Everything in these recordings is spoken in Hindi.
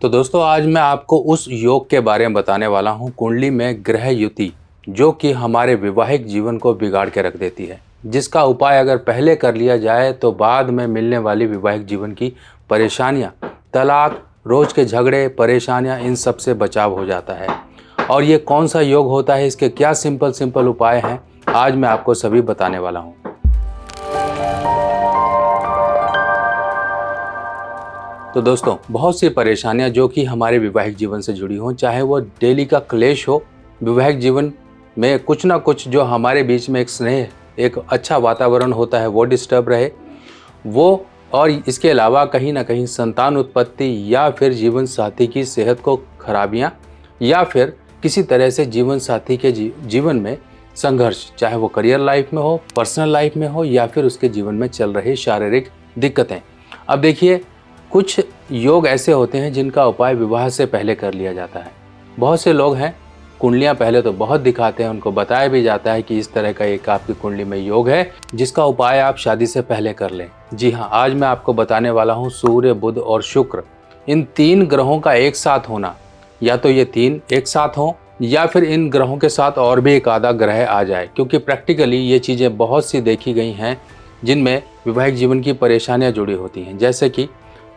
तो दोस्तों आज मैं आपको उस योग के बारे में बताने वाला हूँ कुंडली में ग्रह युति जो कि हमारे वैवाहिक जीवन को बिगाड़ के रख देती है, जिसका उपाय अगर पहले कर लिया जाए तो बाद में मिलने वाली वैवाहिक जीवन की परेशानियाँ, तलाक, रोज के झगड़े, परेशानियाँ, इन सब से बचाव हो जाता है। और ये कौन सा योग होता है, इसके क्या सिंपल उपाय हैं, आज मैं आपको सभी बताने वाला हूँ। तो दोस्तों बहुत सी परेशानियां जो कि हमारे वैवाहिक जीवन से जुड़ी हों, चाहे वो डेली का क्लेश हो, वैवाहिक जीवन में कुछ ना कुछ जो हमारे बीच में एक स्नेह, एक अच्छा वातावरण होता है वो डिस्टर्ब रहे, वो और इसके अलावा कहीं ना कहीं संतान उत्पत्ति या फिर जीवन साथी की सेहत को खराबियां या फिर किसी तरह से जीवन साथी के जीवन में संघर्ष, चाहे वो करियर लाइफ में हो, पर्सनल लाइफ में हो या फिर उसके जीवन में चल रही शारीरिक दिक्कतें। अब देखिए, कुछ योग ऐसे होते हैं जिनका उपाय विवाह से पहले कर लिया जाता है। बहुत से लोग हैं, कुंडलियां पहले तो बहुत दिखाते हैं, उनको बताया भी जाता है कि इस तरह का एक आपकी कुंडली में योग है जिसका उपाय आप शादी से पहले कर लें। जी हाँ, आज मैं आपको बताने वाला हूँ सूर्य, बुध और शुक्र, इन तीन ग्रहों का एक साथ होना। या तो ये तीन एक साथ हों या फिर इन ग्रहों के साथ और भी एक आधा ग्रह आ जाए, क्योंकि प्रैक्टिकली ये चीज़ें बहुत सी देखी गई हैं जिनमें वैवाहिक जीवन की परेशानियाँ जुड़ी होती हैं। जैसे कि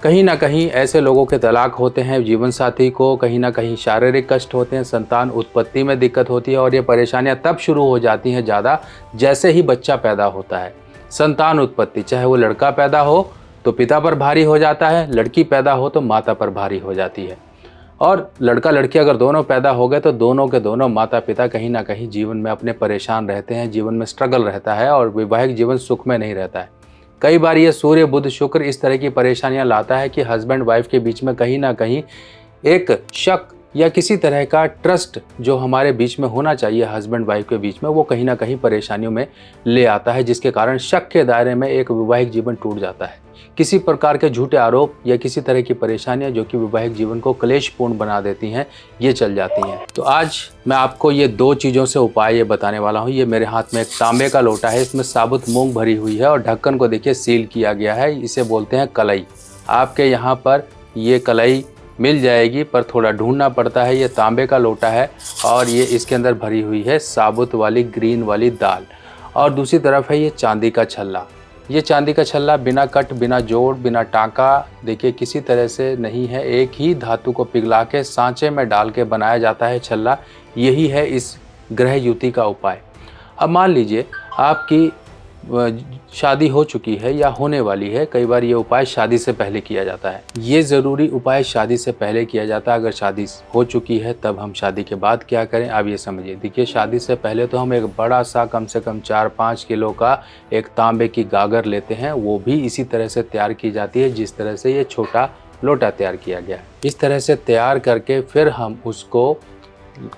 कहीं ना कहीं ऐसे लोगों के तलाक होते हैं, जीवन साथी को कहीं ना कहीं शारीरिक कष्ट होते हैं, संतान उत्पत्ति में दिक्कत होती है और ये परेशानियां तब शुरू हो जाती हैं ज़्यादा जैसे ही बच्चा पैदा होता है। संतान उत्पत्ति, चाहे वो लड़का पैदा हो तो पिता पर भारी हो जाता है, लड़की पैदा हो तो माता पर भारी हो जाती है। और लड़का लड़की अगर दोनों पैदा हो गए तो दोनों के दोनों माता पिता कहीं ना कहीं जीवन में अपने परेशान रहते हैं, जीवन में स्ट्रगल रहता है और वैवाहिक जीवन सुख में नहीं रहता है। कई बार ये सूर्य, बुध, शुक्र इस तरह की परेशानियां लाता है कि हस्बैंड वाइफ के बीच में कहीं ना कहीं एक शक या किसी तरह का ट्रस्ट जो हमारे बीच में होना चाहिए हस्बैंड वाइफ के बीच में, वो कहीं ना कहीं परेशानियों में ले आता है, जिसके कारण शक के दायरे में एक वैवाहिक जीवन टूट जाता है। किसी प्रकार के झूठे आरोप या किसी तरह की परेशानियां जो कि वैवाहिक जीवन को क्लेशपूर्ण बना देती हैं, ये चल जाती हैं। तो आज मैं आपको ये दो चीज़ों से उपाय ये बताने वाला हूँ। ये मेरे हाथ में एक तांबे का लोटा है, इसमें साबुत मूंग भरी हुई है और ढक्कन को देखिए सील किया गया है। इसे बोलते हैं कलई। आपके यहाँ पर ये कलई मिल जाएगी, पर थोड़ा ढूंढना पड़ता है। ये तांबे का लोटा है और ये इसके अंदर भरी हुई है साबुत वाली ग्रीन वाली दाल। और दूसरी तरफ है ये चांदी का छल्ला। ये चांदी का छल्ला बिना कट, बिना जोड़, बिना टाँका, देखिए किसी तरह से नहीं है। एक ही धातु को पिघला के सांचे में डाल के बनाया जाता है छल्ला। यही है इस ग्रह युति का उपाय। अब मान लीजिए आपकी शादी हो चुकी है या होने वाली है। कई बार ये उपाय शादी से पहले किया जाता है। ये ज़रूरी उपाय शादी से पहले किया जाता है। अगर शादी हो चुकी है तब हम शादी के बाद क्या करें, आप ये समझिए। देखिए, शादी से पहले तो हम एक बड़ा सा कम से कम 4-5 किलो का एक तांबे की गागर लेते हैं। वो भी इसी तरह से तैयार की जाती है जिस तरह से ये छोटा लोटा तैयार किया गया है। इस तरह से तैयार करके फिर हम उसको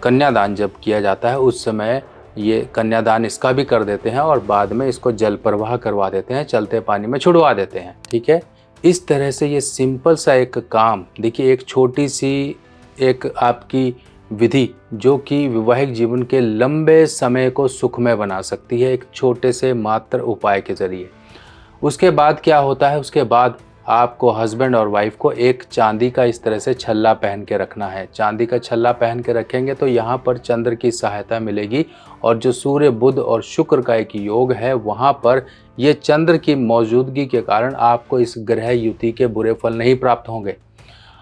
कन्यादान जब किया जाता है उस समय ये कन्यादान इसका भी कर देते हैं और बाद में इसको जल प्रवाह करवा देते हैं, चलते पानी में छुड़वा देते हैं। ठीक है, इस तरह से ये सिंपल सा एक काम, देखिए एक छोटी सी एक आपकी विधि जो कि वैवाहिक जीवन के लंबे समय को सुखमय बना सकती है, एक छोटे से मात्र उपाय के जरिए। उसके बाद क्या होता है, उसके बाद आपको हस्बैंड और वाइफ को एक चांदी का इस तरह से छल्ला पहन के रखना है। चांदी का छल्ला पहन के रखेंगे तो यहाँ पर चंद्र की सहायता मिलेगी और जो सूर्य, बुध और शुक्र का एक योग है वहाँ पर ये चंद्र की मौजूदगी के कारण आपको इस ग्रह युति के बुरे फल नहीं प्राप्त होंगे।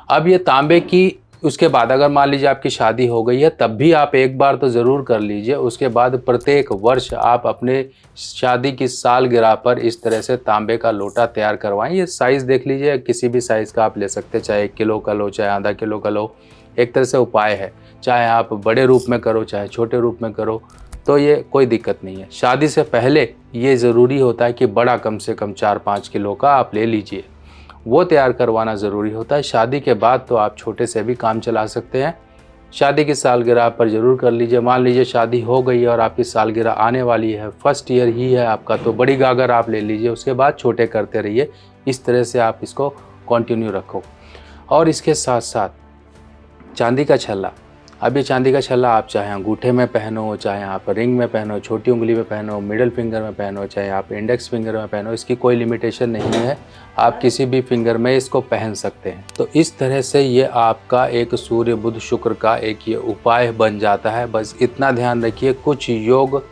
अब ये तांबे की, उसके बाद अगर मान लीजिए आपकी शादी हो गई है तब भी आप एक बार तो ज़रूर कर लीजिए। उसके बाद प्रत्येक वर्ष आप अपने शादी की सालगिरह पर इस तरह से तांबे का लोटा तैयार करवाएं। ये साइज़ देख लीजिए, किसी भी साइज़ का आप ले सकते हैं, चाहे 1 किलो का लो, चाहे आधा किलो का लो। एक तरह से उपाय है, चाहे आप बड़े रूप में करो चाहे छोटे रूप में करो, तो ये कोई दिक्कत नहीं है। शादी से पहले ये ज़रूरी होता है कि बड़ा कम से कम 4-5 किलो का आप ले लीजिए, वो तैयार करवाना ज़रूरी होता है। शादी के बाद तो आप छोटे से भी काम चला सकते हैं। शादी की सालगिरह पर ज़रूर कर लीजिए। मान लीजिए शादी हो गई है और आपकी सालगिरह आने वाली है, फर्स्ट ईयर ही है आपका, तो बड़ी गागर आप ले लीजिए, उसके बाद छोटे करते रहिए। इस तरह से आप इसको कंटिन्यू रखो। और इसके साथ साथ चांदी का छल्ला अब ये चांदी का छल्ला आप चाहे अंगूठे में पहनो, चाहे आप रिंग में पहनो, छोटी उंगली में पहनो, मिडिल फिंगर में पहनो, चाहे आप इंडेक्स फिंगर में पहनो, इसकी कोई लिमिटेशन नहीं है। आप किसी भी फिंगर में इसको पहन सकते हैं। तो इस तरह से ये आपका एक सूर्य बुध शुक्र का एक ये उपाय बन जाता है। बस इतना ध्यान रखिए, कुछ योग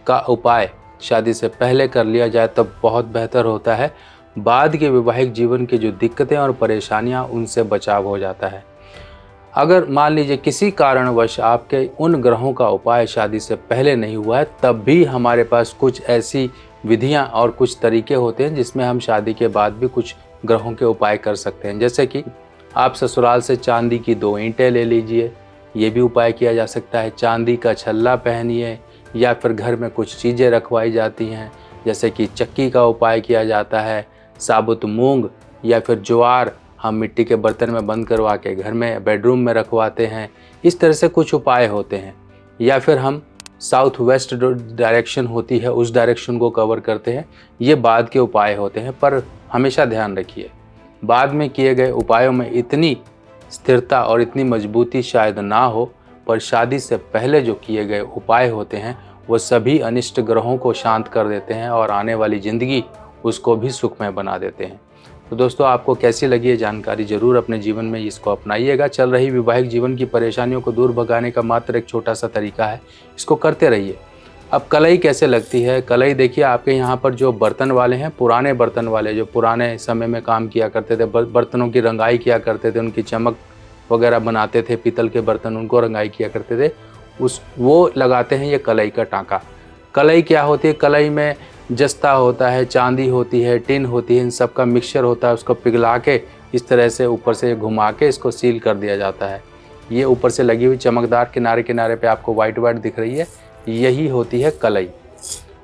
का उपाय शादी से पहले कर लिया जाए तब बहुत बेहतर होता है। बाद के वैवाहिक जीवन की जो दिक्कतें और परेशानियां, उनसे बचाव हो जाता है। अगर मान लीजिए किसी कारणवश आपके उन ग्रहों का उपाय शादी से पहले नहीं हुआ है, तब भी हमारे पास कुछ ऐसी विधियां और कुछ तरीके होते हैं जिसमें हम शादी के बाद भी कुछ ग्रहों के उपाय कर सकते हैं। जैसे कि आप ससुराल से चांदी की 2 ईंटें ले लीजिए, ये भी उपाय किया जा सकता है। चांदी का छल्ला पहनिए, या फिर घर में कुछ चीज़ें रखवाई जाती हैं, जैसे कि चक्की का उपाय किया जाता है। साबुत मूंग या फिर ज्वार हम मिट्टी के बर्तन में बंद करवा के घर में बेडरूम में रखवाते हैं। इस तरह से कुछ उपाय होते हैं। या फिर हम साउथ वेस्ट डायरेक्शन होती है, उस डायरेक्शन को कवर करते हैं। ये बाद के उपाय होते हैं, पर हमेशा ध्यान रखिए, बाद में किए गए उपायों में इतनी स्थिरता और इतनी मजबूती शायद ना हो, पर शादी से पहले जो किए गए उपाय होते हैं वो सभी अनिष्ट ग्रहों को शांत कर देते हैं और आने वाली ज़िंदगी उसको भी सुखमय बना देते हैं। तो दोस्तों, आपको कैसी लगी ये जानकारी, ज़रूर अपने जीवन में इसको अपनाइएगा। चल रही वैवाहिक जीवन की परेशानियों को दूर भगाने का मात्र एक छोटा सा तरीका है, इसको करते रहिए। अब कलई कैसे लगती है? कलई देखिए, आपके यहाँ पर जो बर्तन वाले हैं, पुराने बर्तन वाले जो पुराने समय में काम किया करते थे, बर्तनों की रंगाई किया करते थे, उनकी चमक वगैरह बनाते थे, पीतल के बर्तन, उनको रंगाई किया करते थे, वो लगाते हैं ये कलई का टाँका। कलई क्या होती है? कलई में जस्ता होता है, चांदी होती है, टिन होती है, इन सब का मिक्सचर होता है। उसको पिघला के इस तरह से ऊपर से घुमा के इसको सील कर दिया जाता है। ये ऊपर से लगी हुई चमकदार किनारे किनारे पे आपको वाइट वाइट दिख रही है, यही होती है कलई।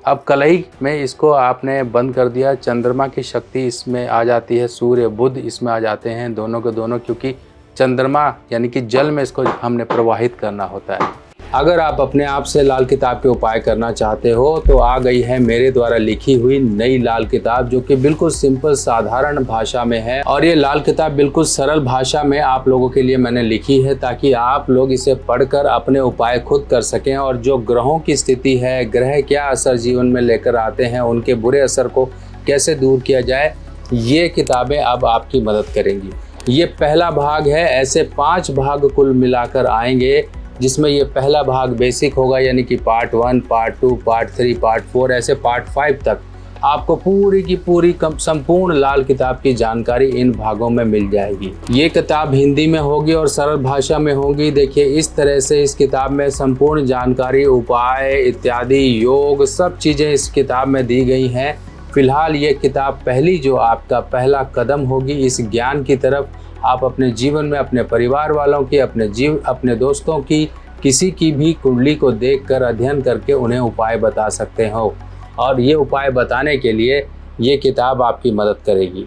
अब कलई में इसको आपने बंद कर दिया, चंद्रमा की शक्ति इसमें आ जाती है, सूर्य बुध इसमें आ जाते हैं, दोनों के दोनों, क्योंकि चंद्रमा यानी कि जल में इसको हमने प्रवाहित करना होता है। अगर आप अपने आप से लाल किताब के उपाय करना चाहते हो तो आ गई है मेरे द्वारा लिखी हुई नई लाल किताब, जो कि बिल्कुल सिंपल साधारण भाषा में है। और ये लाल किताब बिल्कुल सरल भाषा में आप लोगों के लिए मैंने लिखी है, ताकि आप लोग इसे पढ़कर अपने उपाय खुद कर सकें। और जो ग्रहों की स्थिति है, ग्रह क्या असर जीवन में लेकर आते हैं, उनके बुरे असर को कैसे दूर किया जाए, ये किताबें अब आपकी मदद करेंगी। ये पहला भाग है, ऐसे 5 भाग कुल मिलाकर आएंगे, जिसमें ये पहला भाग बेसिक होगा, यानी कि पार्ट 1, पार्ट 2, पार्ट 3, पार्ट 4, ऐसे पार्ट 5 तक आपको पूरी की पूरी संपूर्ण लाल किताब की जानकारी इन भागों में मिल जाएगी। ये किताब हिंदी में होगी और सरल भाषा में होगी। देखिए, इस तरह से इस किताब में संपूर्ण जानकारी, उपाय इत्यादि, योग, सब चीज़ें इस किताब में दी गई हैं। फिलहाल ये किताब पहली जो आपका पहला कदम होगी इस ज्ञान की तरफ। आप अपने जीवन में अपने परिवार वालों की, अपने दोस्तों की, किसी की भी कुंडली को देखकर अध्ययन करके उन्हें उपाय बता सकते हो, और ये उपाय बताने के लिए ये किताब आपकी मदद करेगी।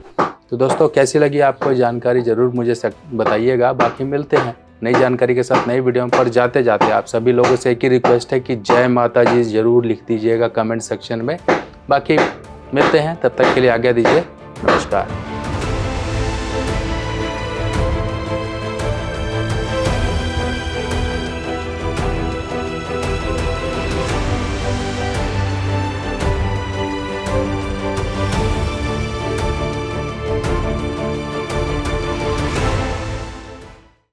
तो दोस्तों, कैसी लगी आपको जानकारी, ज़रूर मुझे बताइएगा। बाकी मिलते हैं नई जानकारी के साथ नई वीडियो पर। जाते जाते आप सभी लोगों से एक ही रिक्वेस्ट है कि जय माता जी ज़रूर लिख दीजिएगा कमेंट सेक्शन में। बाकी मिलते हैं, तब तक के लिए आज्ञा दीजिए। नमस्कार।